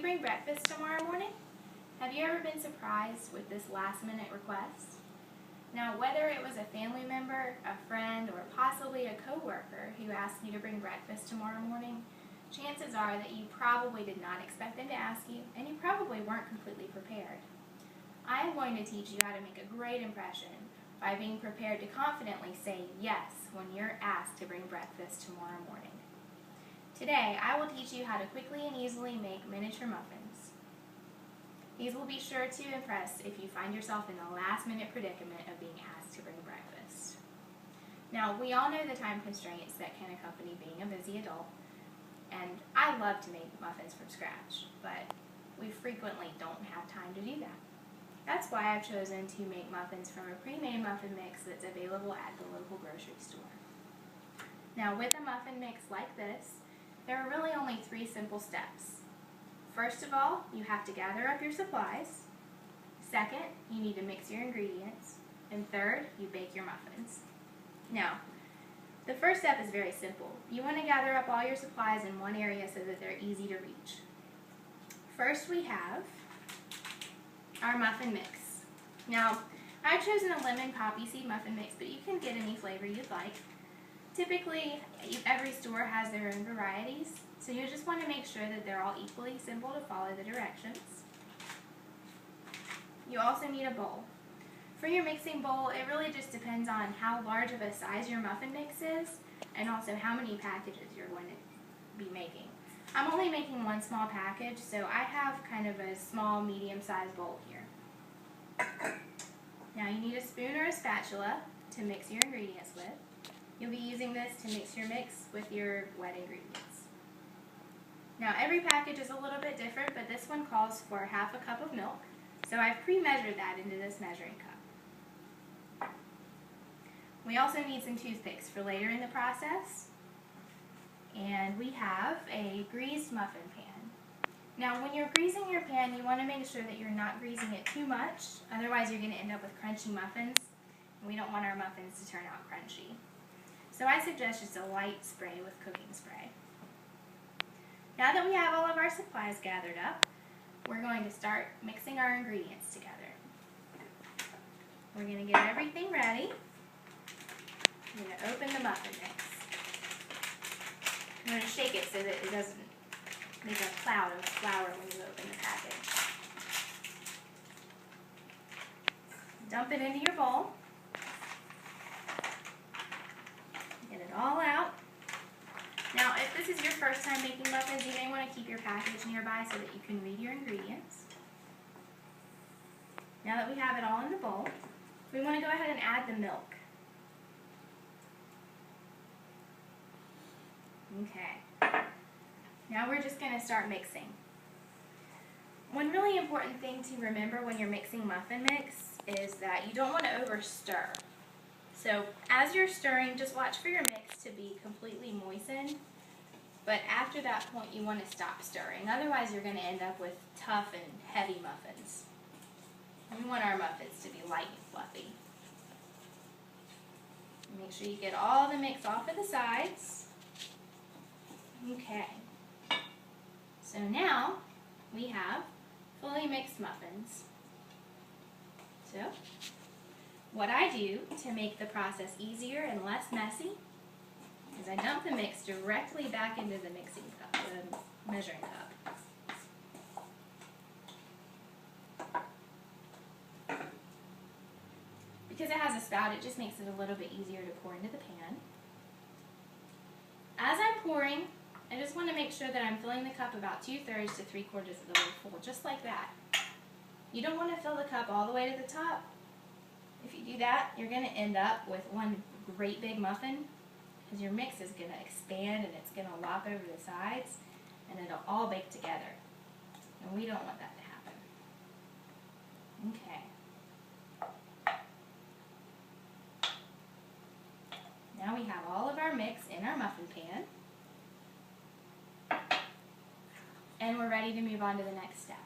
bring breakfast tomorrow morning? Have you ever been surprised with this last-minute request? Now, whether it was a family member, a friend, or possibly a coworker who asked you to bring breakfast tomorrow morning, chances are that you probably did not expect them to ask you, and you probably weren't completely prepared. I am going to teach you how to make a great impression by being prepared to confidently say yes when you're asked to bring breakfast tomorrow morning. Today, I will teach you how to quickly and easily make miniature muffins. These will be sure to impress if you find yourself in the last-minute predicament of being asked to bring breakfast. Now, we all know the time constraints that can accompany being a busy adult, and I love to make muffins from scratch, but we frequently don't have time to do that. That's why I've chosen to make muffins from a pre-made muffin mix that's available at the local grocery store. Now, with a muffin mix like this, there are really only 3 simple steps. First of all, you have to gather up your supplies. Second, you need to mix your ingredients. And third, you bake your muffins. Now, the first step is very simple. You want to gather up all your supplies in one area so that they're easy to reach. First, we have our muffin mix. Now, I've chosen a lemon poppy seed muffin mix, but you can get any flavor you'd like. Typically, every store has their own varieties, so you just want to make sure that they're all equally simple to follow the directions. You also need a bowl. For your mixing bowl, it really just depends on how large of a size your muffin mix is, and also how many packages you're going to be making. I'm only making 1 small package, so I have kind of a small, medium-sized bowl here. Now you need a spoon or a spatula to mix your ingredients with. You'll be using this to mix your mix with your wet ingredients. Now, every package is a little bit different, but this one calls for ½ a cup of milk, so I've pre-measured that into this measuring cup. We also need some toothpicks for later in the process, and we have a greased muffin pan. Now, when you're greasing your pan, you want to make sure that you're not greasing it too much, otherwise you're going to end up with crunchy muffins, and we don't want our muffins to turn out crunchy. So I suggest just a light spray with cooking spray. Now that we have all of our supplies gathered up, we're going to start mixing our ingredients together. We're going to get everything ready. I'm going to open the muffin mix. I'm going to shake it so that it doesn't make a cloud of flour when you open the package. Dump it into your bowl. Get it all out. Now, if this is your first time making muffins, you may want to keep your package nearby so that you can read your ingredients. Now that we have it all in the bowl, we want to go ahead and add the milk. Okay. Now we're just going to start mixing. One really important thing to remember when you're mixing muffin mix is that you don't want to over stir. So as you're stirring, just watch for your mix to be completely moistened, but after that point you want to stop stirring. Otherwise you're going to end up with tough and heavy muffins. We want our muffins to be light and fluffy. Make sure you get all the mix off of the sides. Okay. So now we have fully mixed muffins. So what I do to make the process easier and less messy is I dump the mix directly back into the mixing cup, the measuring cup. Because it has a spout, it just makes it a little bit easier to pour into the pan. As I'm pouring, I just want to make sure that I'm filling the cup about 2/3 to 3/4 of the way full, just like that. You don't want to fill the cup all the way to the top. If you do that, you're going to end up with one great big muffin because your mix is going to expand and it's going to lop over the sides and it'll all bake together. And we don't want that to happen. Okay. Now we have all of our mix in our muffin pan. And we're ready to move on to the next step,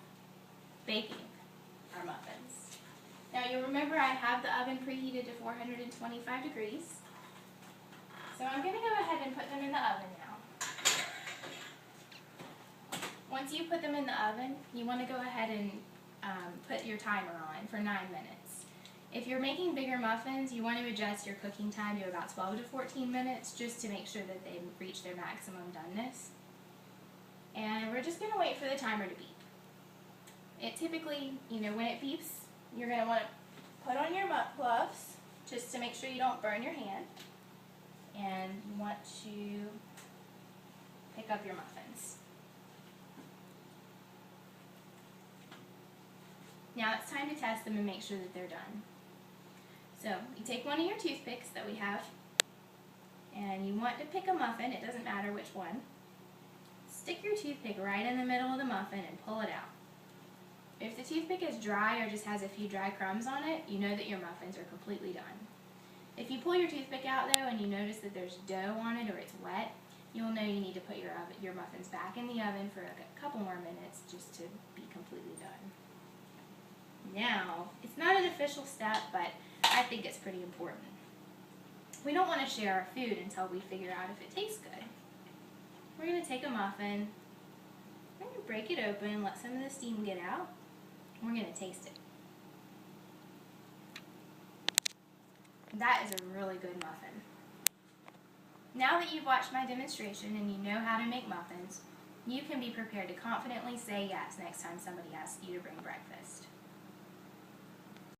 baking our muffins. Now you remember I have the oven preheated to 425 degrees. So I'm going to go ahead and put them in the oven now. Once you put them in the oven, you want to go ahead and put your timer on for 9 minutes. If you're making bigger muffins, you want to adjust your cooking time to about 12 to 14 minutes just to make sure that they reach their maximum doneness. And we're just going to wait for the timer to beep. It typically, when it beeps, you're going to want to put on your gloves just to make sure you don't burn your hand. And you want to pick up your muffins. Now it's time to test them and make sure that they're done. So you take one of your toothpicks that we have, and you want to pick a muffin, it doesn't matter which one. Stick your toothpick right in the middle of the muffin and pull it out. If the toothpick is dry or just has a few dry crumbs on it, you know that your muffins are completely done. If you pull your toothpick out though and you notice that there's dough on it or it's wet, you'll know you need to put your muffins back in the oven for a couple more minutes just to be completely done. Now, it's not an official step, but I think it's pretty important. We don't want to share our food until we figure out if it tastes good. We're going to take a muffin, we're going to break it open, let some of the steam get out, and we're going to taste it. That is a really good muffin. Now that you've watched my demonstration and you know how to make muffins, you can be prepared to confidently say yes next time somebody asks you to bring breakfast.